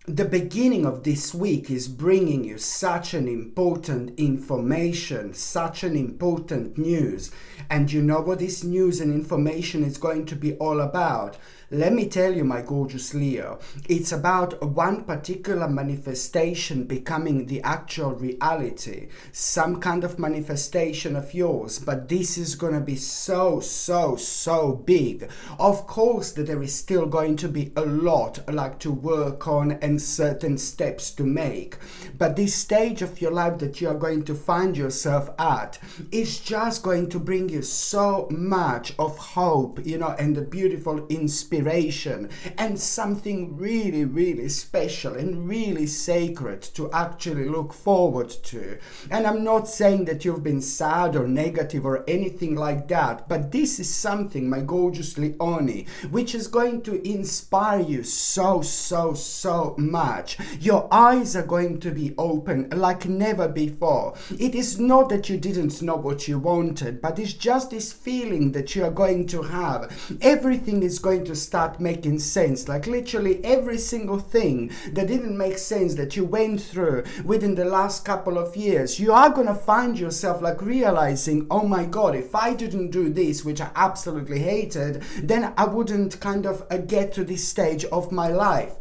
the beginning of this week is bringing you such an important information, such an important news. And you know what this news and information is going to be all about? Let me tell you, my gorgeous Leo, it's about one particular manifestation becoming the actual reality, some kind of manifestation of yours, but this is going to be so big. Of course that there is still going to be a lot like to work on and certain steps to make, but this stage of your life that you are going to find yourself at is just going to bring you so much of hope, and the beautiful inspiration and something really special and really sacred to actually look forward to. And I'm not saying that you've been sad or negative or anything like that, but this is something, my gorgeous Leonie, which is going to inspire you so much. Your eyes are going to be open like never before. It is not that you didn't know what you wanted, but it's just this feeling that you are going to have. Everything is going to start making sense, like literally every single thing that didn't make sense that you went through within the last couple of years, you are going to find yourself like realizing, oh my god, if I didn't do this, which I absolutely hated, then I wouldn't kind of get to this stage of my life.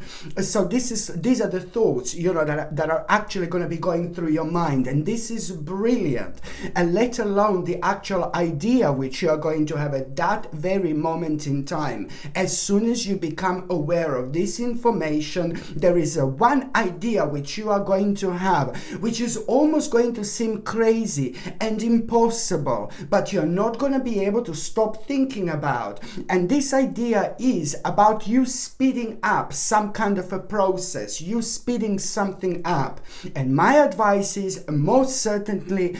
So these are the thoughts that are actually going to be going through your mind, and this is brilliant. And let alone the actual idea which you are going to have at that very moment in time. As soon as you become aware of this information, there is a one idea which you are going to have, which is almost going to seem crazy and impossible, but you're not going to be able to stop thinking about. And this idea is about you speeding up some kind of a process, you speeding something up. And my advice is most certainly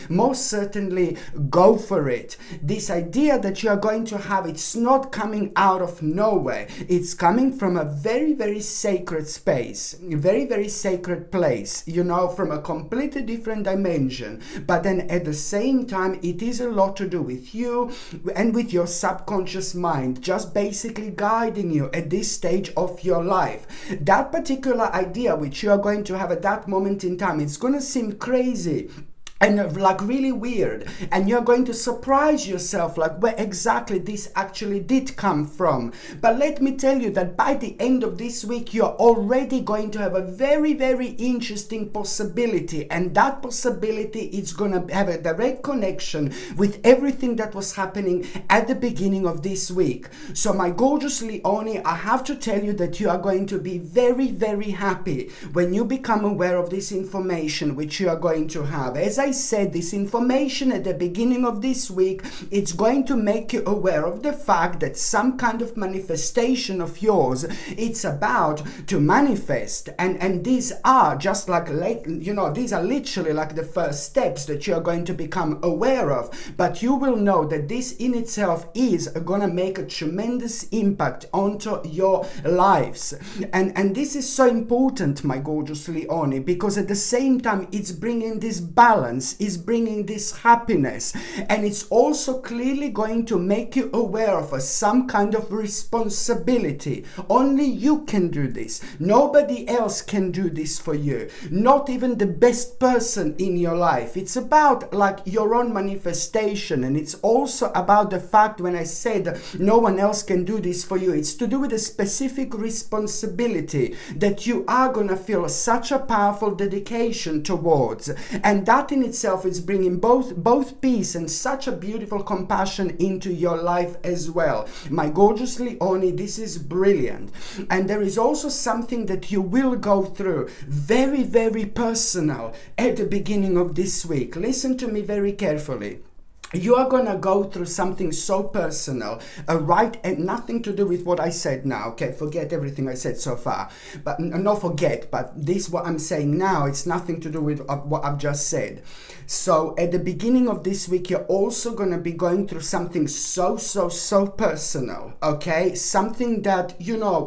go for it. This idea that you are going to have, it's not coming out of nowhere. It's coming from a very sacred space, very sacred place, from a completely different dimension. But then at the same time, it is a lot to do with you and with your subconscious mind, just basically guiding you at this stage of your life. That particular idea which you are going to have at that moment in time, it's going to seem crazy and like really weird, and you're going to surprise yourself like where exactly this actually did come from. But let me tell you that by the end of this week, you're already going to have a very interesting possibility, and that possibility is going to have a direct connection with everything that was happening at the beginning of this week. So my gorgeous Leonie, I have to tell you that you are going to be very happy when you become aware of this information which you are going to have. As I said, this information at the beginning of this week, it's going to make you aware of the fact that some kind of manifestation of yours, it's about to manifest, and these are just like, these are literally like the first steps that you're going to become aware of. But you will know that this in itself is going to make a tremendous impact onto your lives, and this is so important, my gorgeous Leonie, because at the same time it's bringing this balance, is bringing this happiness, and it's also clearly going to make you aware of some kind of responsibility. Only you can do this. Nobody else can do this for you. Not even the best person in your life. It's about like your own manifestation, and it's also about the fact when I said no one else can do this for you, it's to do with a specific responsibility that you are going to feel such a powerful dedication towards, and that in itself is bringing both peace and such a beautiful compassion into your life as well. My gorgeous Leonie, this is brilliant. And there is also something that you will go through very personal at the beginning of this week. Listen to me very carefully. You are going to go through something so personal, right? And nothing to do with what I said now, okay? Forget everything I said so far. But not forget, but this what I'm saying now, it's nothing to do with what I've just said. So at the beginning of this week, you're also going to be going through something so personal, okay? Something that,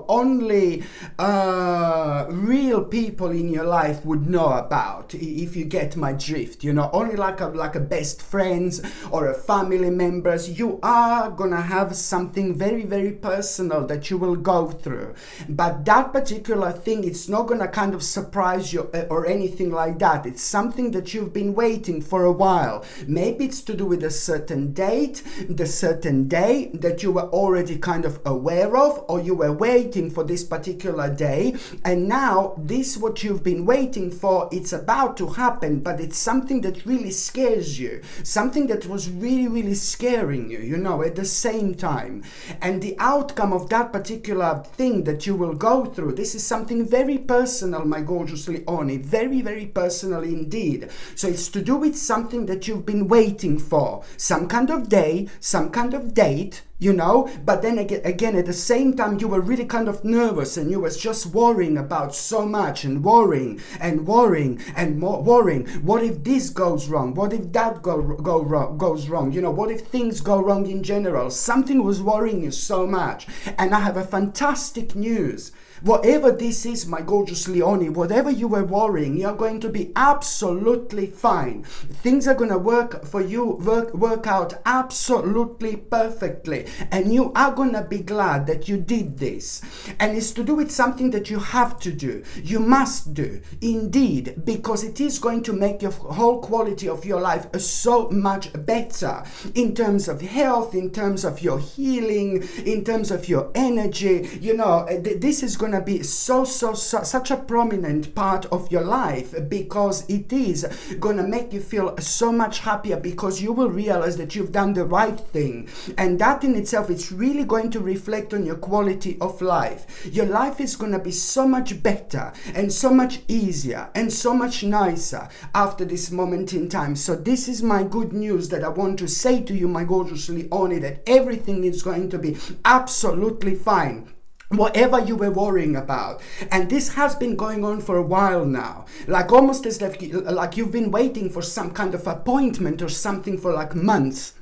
only real people in your life would know about, if you get my drift, only like a best friends, or a family members, you are gonna have something very, very personal that you will go through. But that particular thing, it's not gonna kind of surprise you or anything like that. It's something that you've been waiting for a while. Maybe it's to do with a certain date, the certain day that you were already kind of aware of, or you were waiting for this particular day, and now this what you've been waiting for, it's about to happen, but it's something that really scares you, something that was really, really scaring you, you know, at the same time. And the outcome of that particular thing that you will go through, this is something very personal, my gorgeous Leone, very, very personal indeed. So it's to do with something that you've been waiting for, some kind of day, some kind of date, you know, but then again at the same time you were really kind of nervous, and you was just worrying about so much, and worrying and worrying and more worrying. What if this goes wrong? What if that goes wrong? You know, what if things go wrong in general? Something was worrying you so much. And I have a fantastic news. Whatever this is, my gorgeous Leone, whatever you were worrying, you're going to be absolutely fine. Things are going to work for you, work out absolutely perfectly. And you are going to be glad that you did this. And it's to do with something that you have to do. You must do, indeed, because it is going to make your whole quality of your life so much better in terms of health, in terms of your healing, in terms of your energy. You know, this is going to be such a prominent part of your life, because it is going to make you feel so much happier, because you will realize that you've done the right thing, and that in itself, it's really going to reflect on your quality of life. Your life is going to be so much better and so much easier and so much nicer after this moment in time. So this is my good news that I want to say to you, my gorgeous Leone, that everything is going to be absolutely fine, whatever you were worrying about. And this has been going on for a while now, like almost as like you've been waiting for some kind of appointment or something for like months,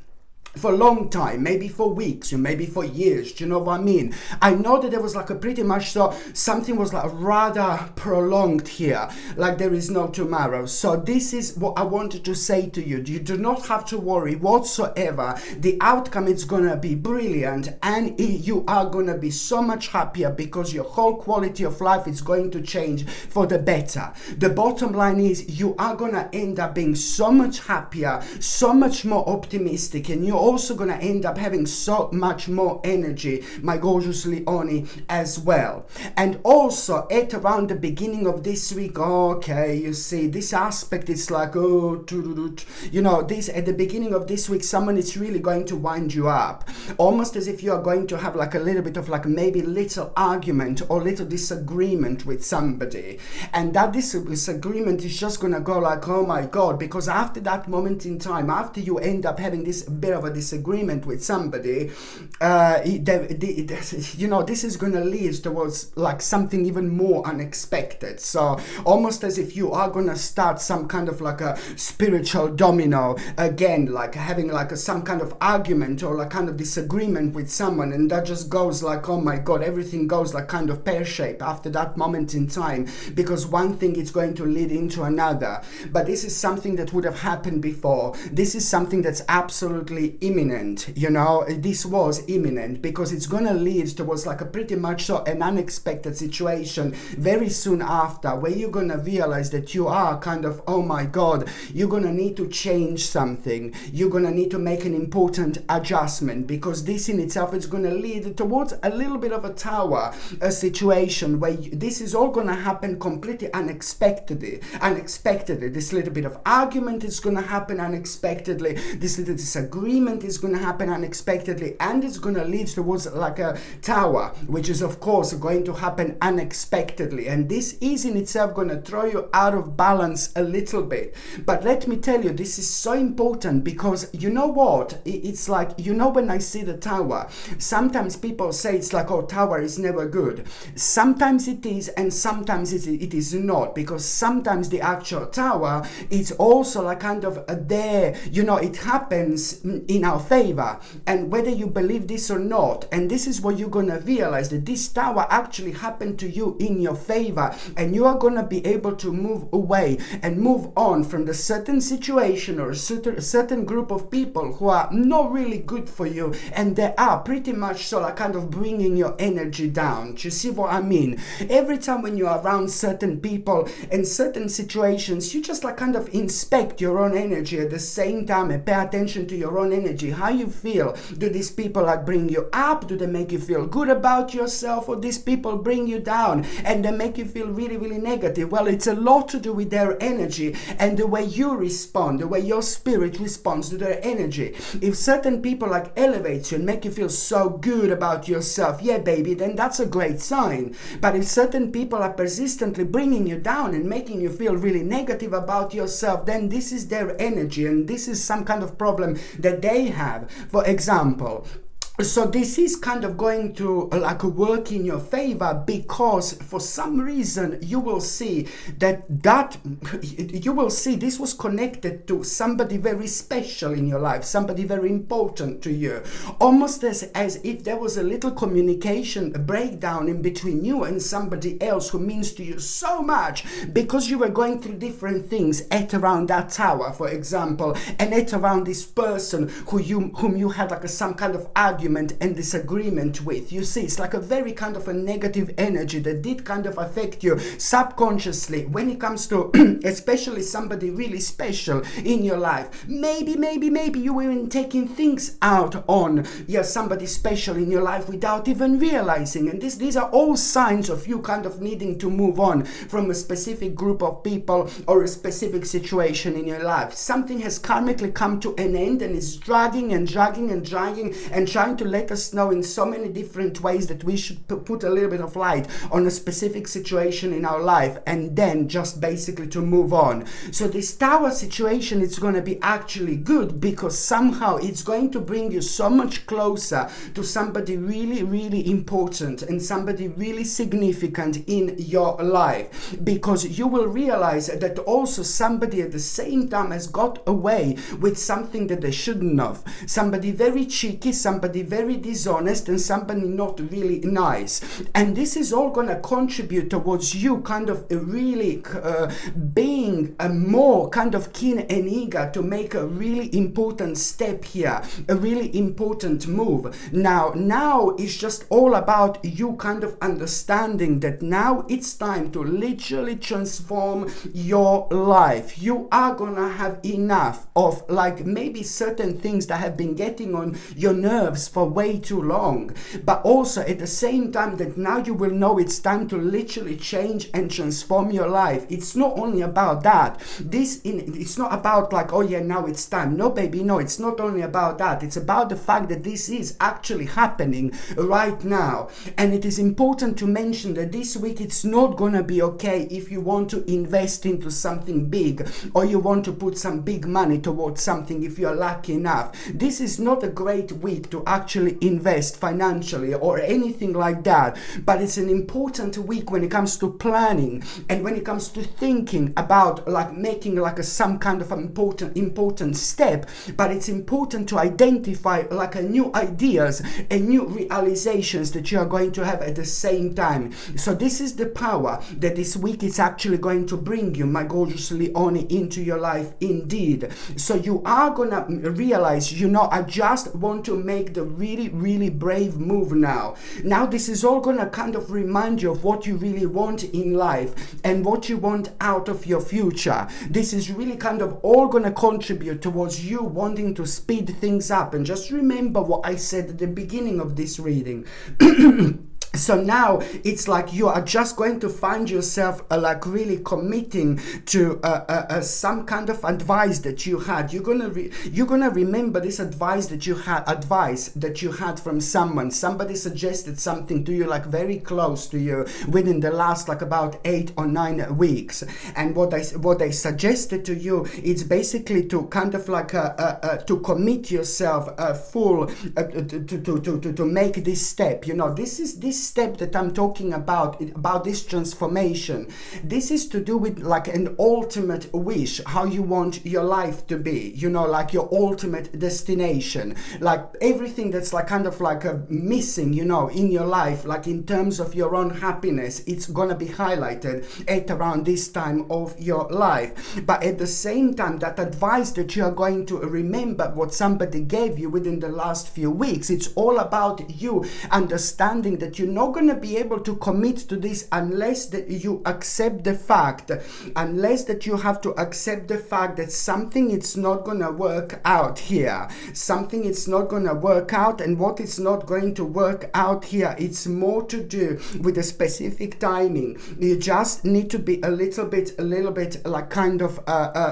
for a long time, maybe for weeks, or maybe for years. Do you know what I mean? I know that there was like a pretty much something was like rather prolonged here, like there is no tomorrow. So this is what I wanted to say to you. You do not have to worry whatsoever. The outcome is gonna be brilliant, and you are gonna be so much happier, because your whole quality of life is going to change for the better. The bottom line is you are gonna end up being so much happier, so much more optimistic, and you're also going to end up having so much more energy, my gorgeous Leone, as well. And also at around the beginning of this week, okay, you see this aspect is like, oh, you know, this at the beginning of this week, someone is really going to wind you up, almost as if you are going to have like a little bit of like maybe little argument or little disagreement with somebody, and that disagreement is just going to go like, oh my God, because after that moment in time, after you end up having this bit of a disagreement with somebody, you know, this is going to lead towards like something even more unexpected. So almost as if you are going to start some kind of like a spiritual domino again, like having like some kind of argument or like kind of disagreement with someone, and that just goes like, oh my God, everything goes like kind of pear-shaped after that moment in time, because one thing is going to lead into another. But this is something that would have happened before. This is something that's absolutely imminent, you know. This was imminent, because it's gonna lead towards like a pretty much so an unexpected situation very soon after, where you're gonna realize that you are kind of, oh my God, you're gonna need to change something, you're gonna need to make an important adjustment, because this in itself is gonna lead towards a little bit of a tower, a situation where this is all gonna happen completely unexpectedly. This little bit of argument is gonna happen unexpectedly, this little disagreement is going to happen unexpectedly, and it's going to lead towards like a tower, which is of course going to happen unexpectedly, and this is in itself going to throw you out of balance a little bit. But let me tell you, this is so important, because you know what, it's like, you know, when I see the tower, sometimes people say it's like, oh, tower is never good. Sometimes it is, and sometimes it is not, because sometimes the actual tower is also like kind of there, you know, it happens in our favor. And whether you believe this or not, and this is what you're going to realize, that this tower actually happened to you in your favor, and you are going to be able to move away and move on from the certain situation or a certain group of people who are not really good for you, and they are pretty much so like kind of bringing your energy down. Do you see what I mean? Every time when you're around certain people and certain situations, you just like kind of inspect your own energy at the same time and pay attention to your own energy. How you feel? Do these people like bring you up? Do they make you feel good about yourself? Or these people bring you down and they make you feel really, really negative? Well, it's a lot to do with their energy and the way you respond, the way your spirit responds to their energy. If certain people like elevate you and make you feel so good about yourself, yeah baby, then that's a great sign. But if certain people are persistently bringing you down and making you feel really negative about yourself, then this is their energy and this is some kind of problem that they have. For example, so this is kind of going to like work in your favor, because for some reason you will see that you will see this was connected to somebody very special in your life, somebody very important to you, almost as if there was a little communication breakdown in between you and somebody else who means to you so much, because you were going through different things at around that tower, for example, and at around this person whom you had like some kind of argument and disagreement with. You see, it's like a very kind of a negative energy that did kind of affect you subconsciously when it comes to especially somebody really special in your life. Maybe you were even taking things out on somebody special in your life without even realizing. And these are all signs of you kind of needing to move on from a specific group of people or a specific situation in your life. Something has karmically come to an end and is dragging and trying to let us know in so many different ways that we should put a little bit of light on a specific situation in our life, and then just basically to move on. So this tower situation is going to be actually good, because somehow it's going to bring you so much closer to somebody really, really important and somebody really significant in your life, because you will realize that also somebody at the same time has got away with something that they shouldn't have. Somebody very cheeky, somebody very dishonest, and somebody not really nice. And this is all going to contribute towards you kind of really being a more kind of keen and eager to make a really important step here, a really important move. Now it's just all about you kind of understanding that now it's time to literally transform your life. You are gonna have enough of like maybe certain things that have been getting on your nerves for way too long, but also at the same time that now you will know it's time to literally change and transform your life. It's not only about that. It's not about like, oh yeah, now it's time. No baby, no, it's not only about that. It's about the fact that this is actually happening right now. And it is important to mention that this week it's not gonna be okay if you want to invest into something big, or you want to put some big money towards something if you're lucky enough. This is not a great week to actually invest financially or anything like that, but it's an important week when it comes to planning and when it comes to thinking about like making like some kind of important step. But it's important to identify like a new ideas and new realizations that you are going to have at the same time. So this is the power that this week is actually going to bring you, my gorgeous Leone, into your life indeed. So you are gonna realize, I just want to make the really, really brave move now. Now this is all gonna kind of remind you of what you really want in life and what you want out of your future. This is really kind of all gonna contribute towards you wanting to speed things up. And just remember what I said at the beginning of this reading. So now it's like you are just going to find yourself like really committing to some kind of advice that you had. You're gonna remember this advice that you had from someone. Somebody suggested something to you like very close to you within the last like about 8 or 9 weeks. And what they suggested to you is basically to kind of like to commit yourself full to make this step. This this step that I'm talking about this transformation, this is to do with like an ultimate wish, how you want your life to be, you know, like your ultimate destination, like everything that's like kind of like missing, you know, in your life, like in terms of your own happiness, it's gonna be highlighted at around this time of your life. But at the same time, that advice that you are going to remember what somebody gave you within the last few weeks, it's all about you understanding that you're not going to be able to commit to this unless that you accept the fact, unless that you have to accept the fact that something it's not going to work out here, something it's not going to work out. And what is not going to work out here, it's more to do with a specific timing. You just need to be a little bit like kind of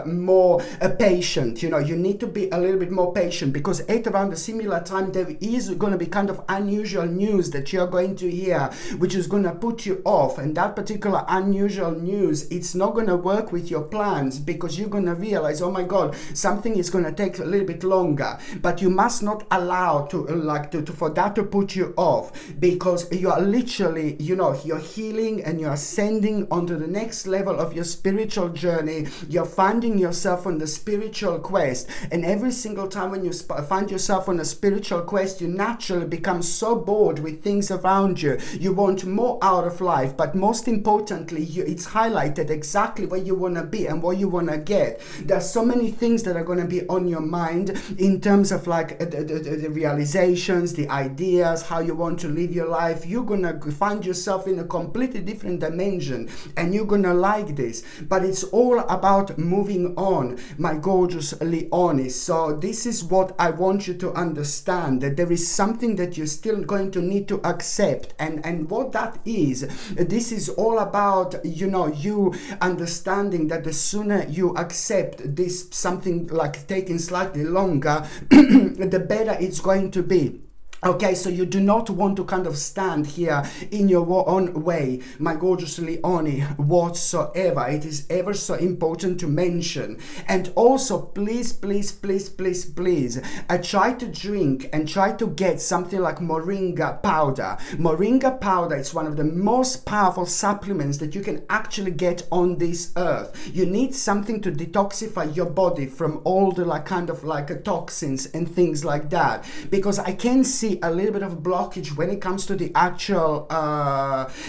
more patient, you know. You need to be a little bit more patient, because at around a similar time there is going to be kind of unusual news that you're going to hear, which is going to put you off. And that particular unusual news, it's not going to work with your plans, because you're going to realize, oh my God, something is going to take a little bit longer. But you must not allow for that to put you off, because you are literally, you know, you're healing and you're ascending onto the next level of your spiritual journey. You're finding yourself on the spiritual quest, and every single time when you find yourself on a spiritual quest, you naturally become so bored with things around you. You want more out of life, but most importantly, it's highlighted exactly where you want to be and what you want to get. There's so many things that are going to be on your mind in terms of like the realizations, the ideas, how you want to live your life. You're going to find yourself in a completely different dimension, and you're going to like this. But it's all about moving on, my gorgeous Leonis. So this is what I want you to understand, that there is something that you're still going to need to accept. And what that is, this is all about, you know, you understanding that the sooner you accept this, something like taking slightly longer, the better it's going to be. Okay, so you do not want to kind of stand here in your own way, my gorgeous Leonie, whatsoever. It is ever so important to mention. And also, please, try to drink and try to get something like moringa powder. Moringa powder is one of the most powerful supplements that you can actually get on this earth. You need something to detoxify your body from all the like kind of like toxins and things like that, because I can see a little bit of blockage when it comes to the actual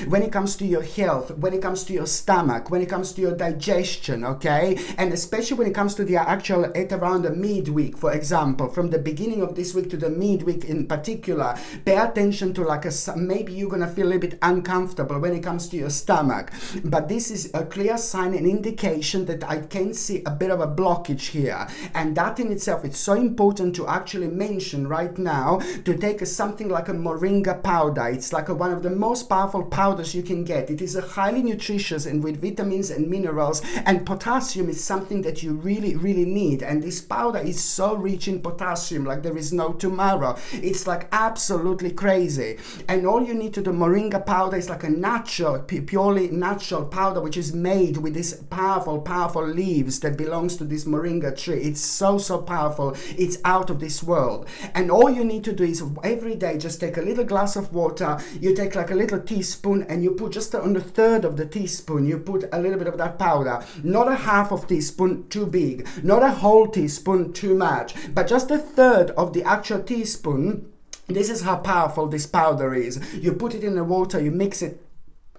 when it comes to your health, when it comes to your stomach, when it comes to your digestion, okay? And especially when it comes to the actual at around the midweek, for example, from the beginning of this week to the midweek in particular, pay attention to like maybe you're gonna feel a little bit uncomfortable when it comes to your stomach. But this is a clear sign and indication that I can see a bit of a blockage here, and that in itself, it's so important to actually mention right now to take something like a moringa powder. It's like one of the most powerful powders you can get. It is a highly nutritious and with vitamins and minerals, and potassium is something that you really need. And this powder is so rich in potassium like there is no tomorrow. It's like absolutely crazy. And all you need to do, moringa powder is like a natural, purely natural powder, which is made with these powerful leaves that belongs to this moringa tree. It's so powerful. It's out of this world. And all you need to do is every day just take a little glass of water. You take like a little teaspoon, and you put just on the third of the teaspoon, you put a little bit of that powder. Not a half of teaspoon, too big. Not a whole teaspoon, too much. But just a third of the actual teaspoon. This is how powerful this powder is. You put it in the water, you mix it,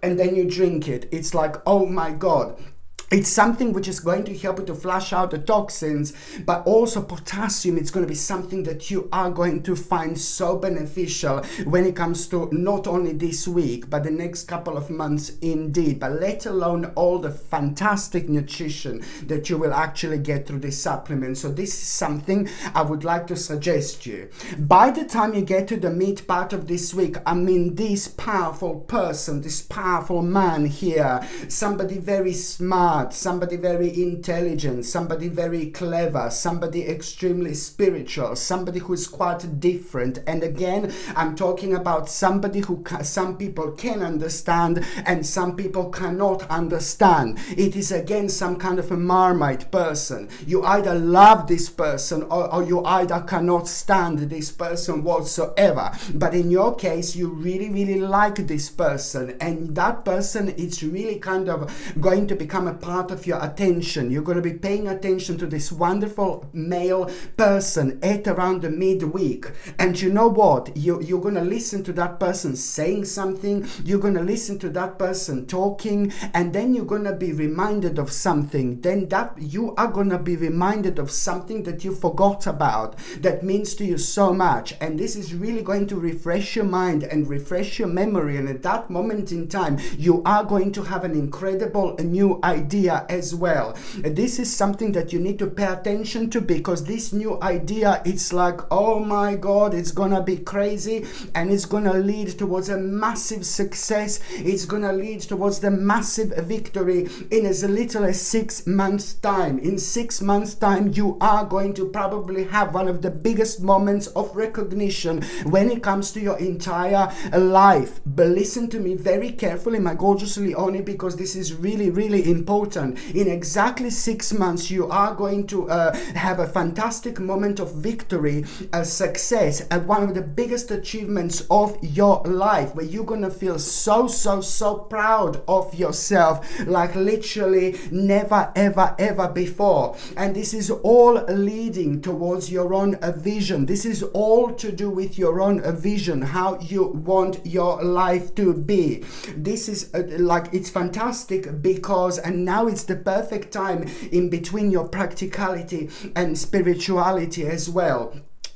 and then you drink it. It's like, oh my God. It's something which is going to help you to flush out the toxins, but also potassium. It's going to be something that you are going to find so beneficial when it comes to not only this week, but the next couple of months indeed, but let alone all the fantastic nutrition that you will actually get through this supplement. So this is something I would like to suggest you. By the time you get to the mid part of this week, I mean this powerful person, this powerful man here, somebody very smart, smart, somebody very intelligent, somebody very clever, somebody extremely spiritual, somebody who is quite different. And again, I'm talking about somebody who some people can understand and some people cannot understand. It is again some kind of a Marmite person. You either love this person or you either cannot stand this person whatsoever. But in your case, you really, really like this person, and that person is really kind of going to become a part of your attention. You're going to be paying attention to this wonderful male person at around the midweek. And you know what? You're going to listen to that person saying something, you're going to listen to that person talking, and then you're going to be reminded of something. Then that you are going to be reminded of something that you forgot about, that means to you so much. And this is really going to refresh your mind and refresh your memory. And at that moment in time, you are going to have an incredible new idea as well. This is something that you need to pay attention to, because this new idea, it's like, oh my God, it's gonna be crazy, and it's gonna lead towards a massive success. It's gonna lead towards the massive victory in as little as 6 months time. In 6 months time, you are going to probably have one of the biggest moments of recognition when it comes to your entire life. But listen to me very carefully, my gorgeous Leone, because this is really, really important. In exactly 6 months, you are going to have a fantastic moment of victory, a success, one of the biggest achievements of your life, where you're gonna feel so proud of yourself, like literally never ever before. And this is all leading towards your own vision. This is all to do with your own vision, how you want your life to be. This is like, it's fantastic, because and now it's the perfect time in between your practicality and spirituality as well.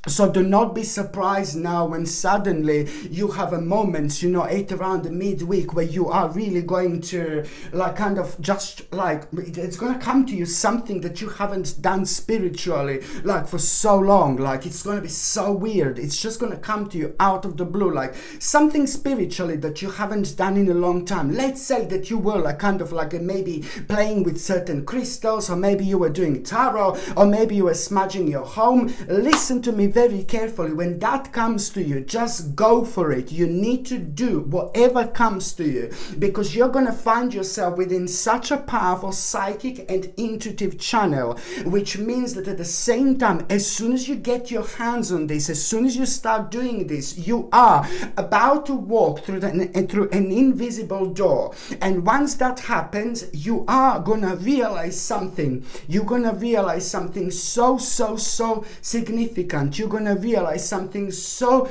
So do not be surprised now when suddenly you have a moment, you know, at around the midweek, where you are really going to like kind of just like, it's going to come to you something that you haven't done spiritually like for so long. Like, it's going to be so weird. It's just going to come to you out of the blue, like something spiritually that you haven't done in a long time. Let's say that you were like kind of like maybe playing with certain crystals, or maybe you were doing tarot, or maybe you were smudging your home. Listen to me very carefully. When that comes to you, just go for it. You need to do whatever comes to you, because you're going to find yourself within such a powerful psychic and intuitive channel, which means that at the same time, as soon as you get your hands on this, as soon as you start doing this, you are about to walk through an invisible door. And once that happens, you are going to realize something. You're going to realize something so significant. You're going to realize something so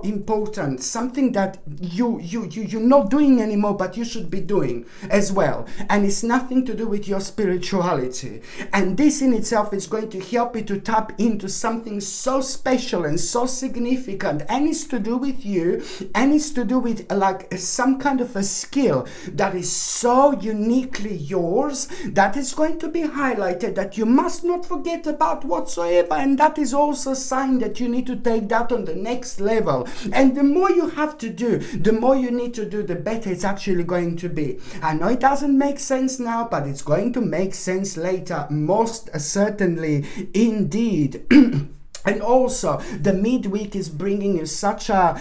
important, something that you're not doing anymore, but you should be doing as well. And it's nothing to do with your spirituality. And this in itself is going to help you to tap into something so special and so significant. And it's to do with you, and it's to do with like some kind of a skill that is so uniquely yours, that is going to be highlighted, that you must not forget about whatsoever. And that is also a sign that you need to take that on the next level. And the more you have to do, the more you need to do, the better it's actually going to be. I know it doesn't make sense now, but it's going to make sense later, most certainly indeed. And also, the midweek is bringing you such a,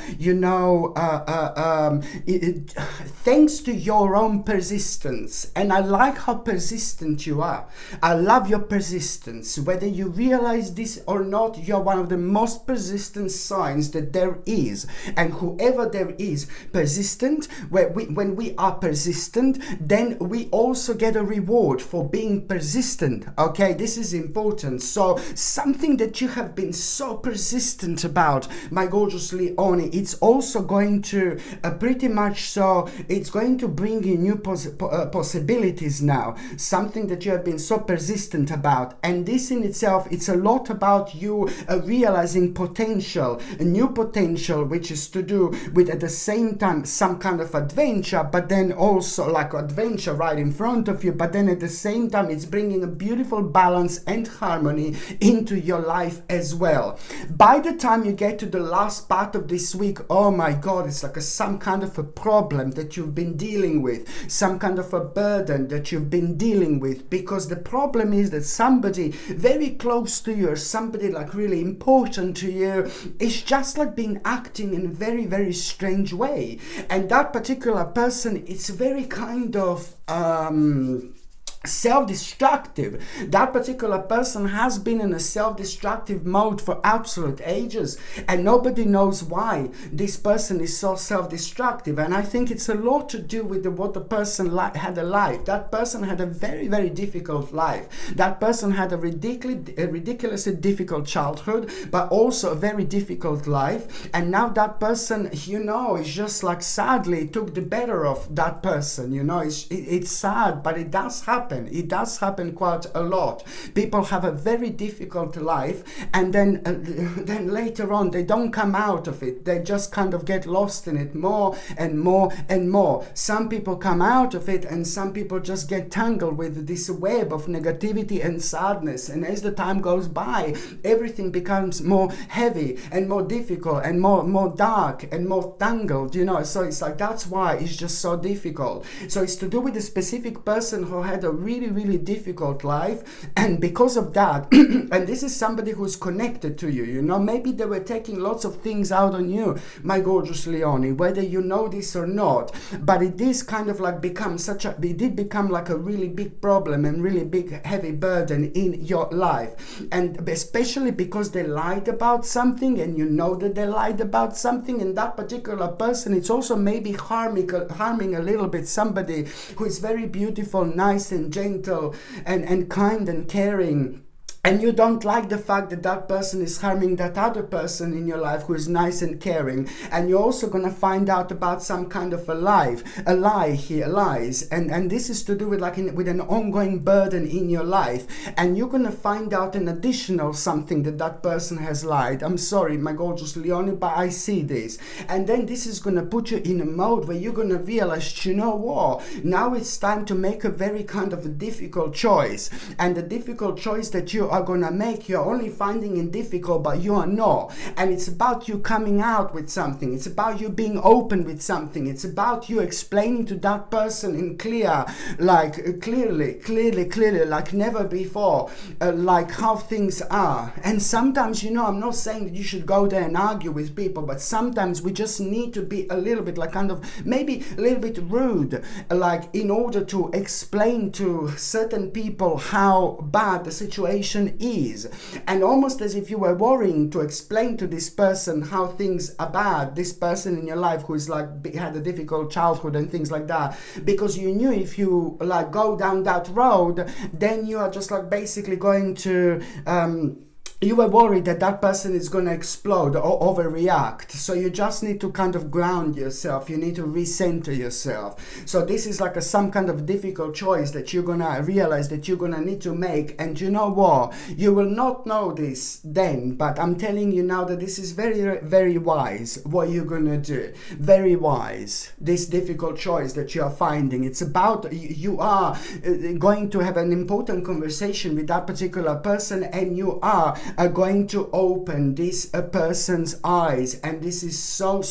thanks to your own persistence. And I like how persistent you are. I love your persistence. Whether you realize this or not, you're one of the most persistent signs that there is. And whoever there is persistent, when we are persistent, then we also get a reward for being persistent. Okay, this is important. So something that you have been so persistent about, my gorgeous Leone, it's also going to pretty much so, it's going to bring you new possibilities now, something that you have been so persistent about. And this in itself, it's a lot about you realizing potential, a new potential, which is to do with at the same time some kind of adventure, but then also like adventure right in front of you, but then at the same time it's bringing a beautiful balance and harmony into your life as well. well. By the time you get to the last part of this week, oh my God, it's like some kind of a problem that you've been dealing with, some kind of a burden that you've been dealing with, because the problem is that somebody very close to you, or somebody like really important to you, is just like being acting in a very, very strange way. And that particular person, it's very kind of self-destructive. That particular person has been in a self-destructive mode for absolute ages, and nobody knows why this person is so self-destructive. And I think it's a lot to do with what the person had a life. That person had a very, very difficult life. That person had a ridiculously difficult childhood, but also a very difficult life. And now that person, is just like, sadly took the better of that person. It's sad, but it does happen. It does happen quite a lot. People have a very difficult life, and then later on they don't come out of it. They just kind of get lost in it more and more and more. Some people come out of it, and some people just get tangled with this web of negativity and sadness. And as the time goes by, everything becomes more heavy and more difficult and more dark and more tangled. So it's like, that's why it's just so difficult. So it's to do with a specific person who had a really, really difficult life, and because of that and this is somebody who's connected to you, maybe they were taking lots of things out on you, my gorgeous Leonie, whether you know this or not, but it is kind of like it did become like a really big problem and really big heavy burden in your life. And especially because they lied about something, and that they lied about something, and that particular person, it's also maybe harming a little bit somebody who is very beautiful, nice and gentle and kind and caring. And you don't like the fact that that person is harming that other person in your life who is nice and caring. And you're also going to find out about some kind of lies. And this is to do with with an ongoing burden in your life. And you're going to find out an additional something that person has lied. I'm sorry, my gorgeous Leonie, but I see this. And then this is going to put you in a mode where you're going to realize, what? Now it's time to make a very kind of a difficult choice. And the difficult choice that you are going to make, you're only finding it difficult, but you are not. And it's about you coming out with something. It's about you being open with something. It's about you explaining to that person in clearly, like never before, like how things are. And sometimes, I'm not saying that you should go there and argue with people, but sometimes we just need to be a little bit maybe a little bit rude, in order to explain to certain people how bad the situation is. And almost as if you were worrying to explain to this person how things are bad, this person in your life who is had a difficult childhood and things like that, because you knew if you go down that road, then you are just basically going to you were worried that person is going to explode or overreact. So you just need to kind of ground yourself. You need to recenter yourself. So this is some kind of difficult choice that you're going to realize that you're going to need to make. And you know what? You will not know this then, but I'm telling you now that this is very, very wise what you're going to do. Very wise. This difficult choice that you are finding. It's about you are going to have an important conversation with that particular person, and you are going to open this person's eyes, and this is so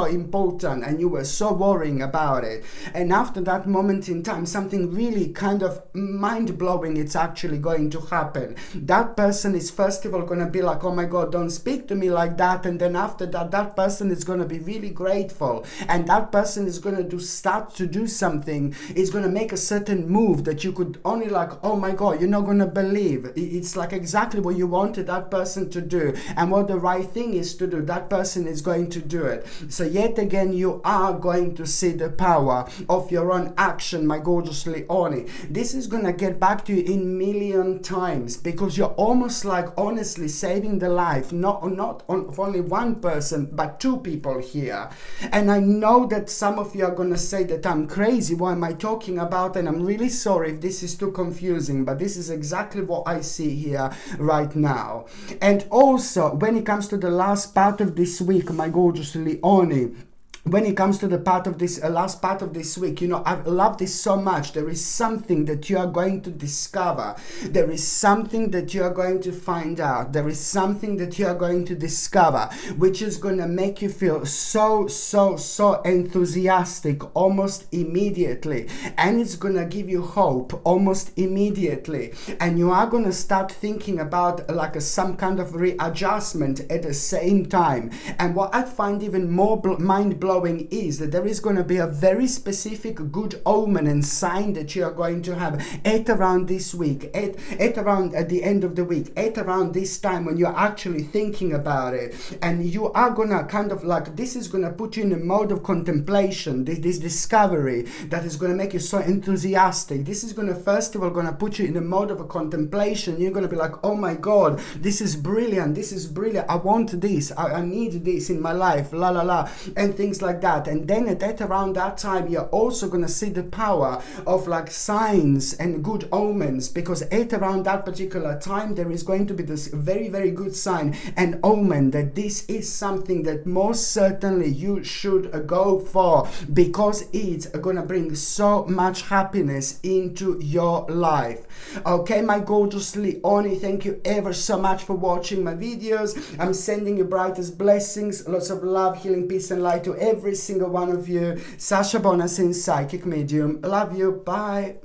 important, and you were so worrying about it. And after that moment in time, something really kind of mind-blowing it's actually going to happen. That person is first of all going to be like, oh my God, don't speak to me like that. And then after that person is going to be really grateful, and that person is going to start to do something. It's going to make a certain move that you could only oh my God, you're not going to believe. It's exactly what you wanted that person to do, and what the right thing is to do, that person is going to do it. So yet again, you are going to see the power of your own action, my gorgeous Leonie. This is going to get back to you in million times, because you're almost honestly saving the life, not of only one person, but two people here. And I know that some of you are going to say that I'm crazy, what am I talking about? And I'm really sorry if this is too confusing, but this is exactly what I see here right now. And also, when it comes to the last part of this week, my gorgeous Leonie, when it comes to the part of this last part of this week, you know, I love this so much. There is something that you are going to discover. There is something that you are going to find out. There is something that you are going to discover, which is going to make you feel so enthusiastic almost immediately, and it's going to give you hope almost immediately, and you are going to start thinking about like some kind of readjustment at the same time. And what I find even more mind-blowing is that there is going to be a very specific good omen and sign that you are going to have at around this week, at around at the end of the week, at around this time when you're actually thinking about it, and you are gonna kind of like, this is gonna put you in a mode of contemplation, this discovery that is gonna make you so enthusiastic. This is gonna first of all gonna put you in a mode of a contemplation. You're gonna be like, oh my god, this is brilliant, I want this, I need this in my life, la la la, and things like that. And then at around that time, you're also gonna see the power of like signs and good omens, because at around that particular time there is going to be this very good sign and omen that this is something that most certainly you should go for, because it's gonna bring so much happiness into your life. Okay, my gorgeous Leonie, thank you ever so much for watching my videos. I'm sending you brightest blessings, lots of love, healing, peace and light to every single one of you. Sasha Bonasin, psychic medium. Love you. Bye.